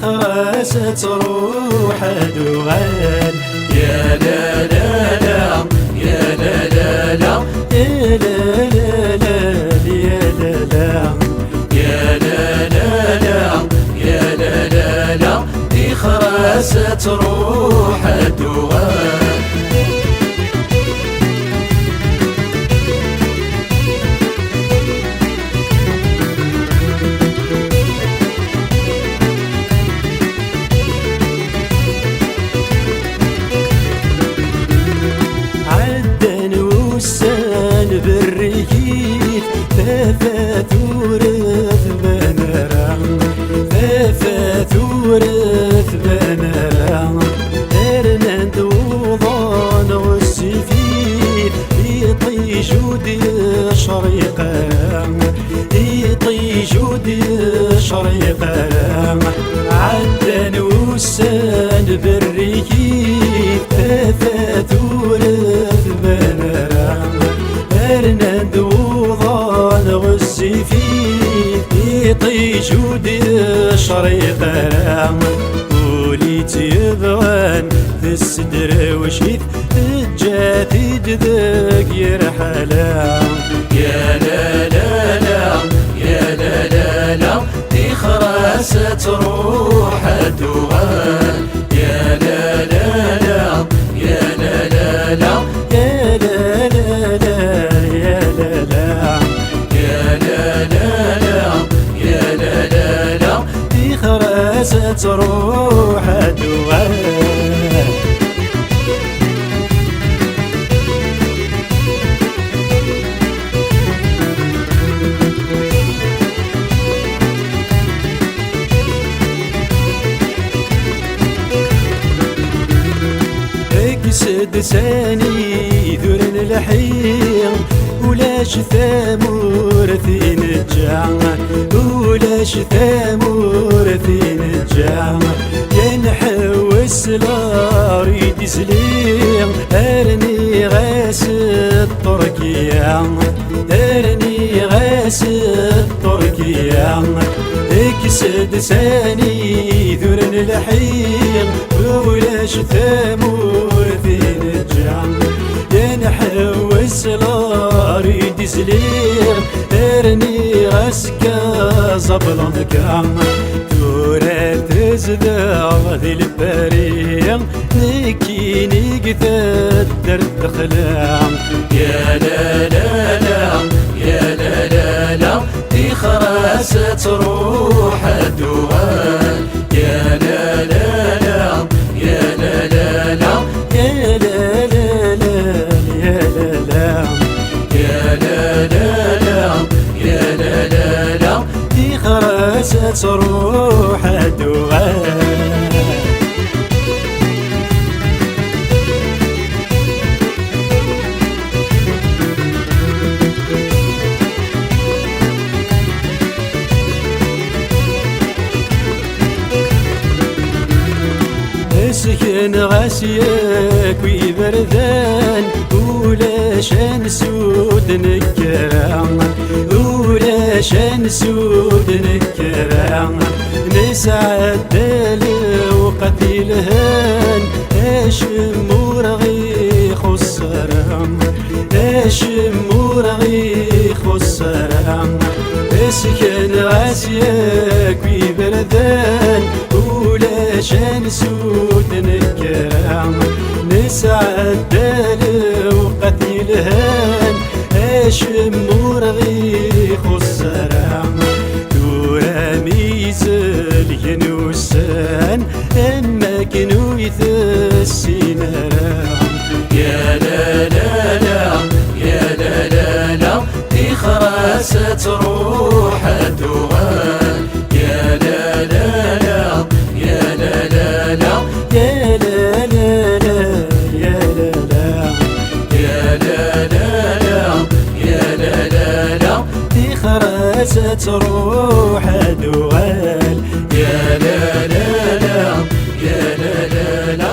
خرست روح دوال يا لا لا لا يا لا لا لا يا لا لا لا يا لا لا لا يا لا لا لا خرست روح دوال بالريف فافات ورث بنرا فافات ورث بنرا ارنند وضان والسفيف يطي جودي شريقا يطي جودي شريقا عدن وسان بالريف فافات ورث بنرا ارنند وضان والسفيف يطي جودي شريقا وليت يبغان في السدر وشيث جات يدذاك يرحلا يا لا لا لا يا لا لا لا دي خرست روح الدوال يا لا لا لا يا لا لا لا يا لا لا لا يا لا لا يا لا لا لا يا لا لا لا دي خرست روح الدوال سد ساني ذرن الحين ولاش ثامور في نجاع ولاش ثامور في نجاع ينحوس لا ريد سليم ارني غاس التركيا ارني غاس التركيا اكسد ساني ذرن الحين ولاش ثامور في نجاع ينحوس لا ريد سليم ارني غاسكا زبلنكا تورا تزدع ذي البرية نكي نقثت درد خلام يا لا لا لا يا لا لا لا دي خرست روح الدوال يا لا لا لا يا لا لا لا يا لا لا لا يا لا لا يا لا لا لا يا لا لا لا دي خرست روح الدوال سكن غاسيك ويبردان ولا شان سود نكران ولا شان سود نكران نسعد دلو قتيلهان هاشم ورغي خسران هاشم ورغي خسران سكن غاسيك ويبردان ولا شان سود نكران نسعد دلو قتيلهان هاشم ورغي خسران دورا ميزل ينوسان اما كنو يثسينران يا لا لا لا يا لا لا لا دي خرست روح الدوال يا لا لا لا يا لا لا لا يا لا خرست روح دول. يا لا لا لا، يا لا لا لا،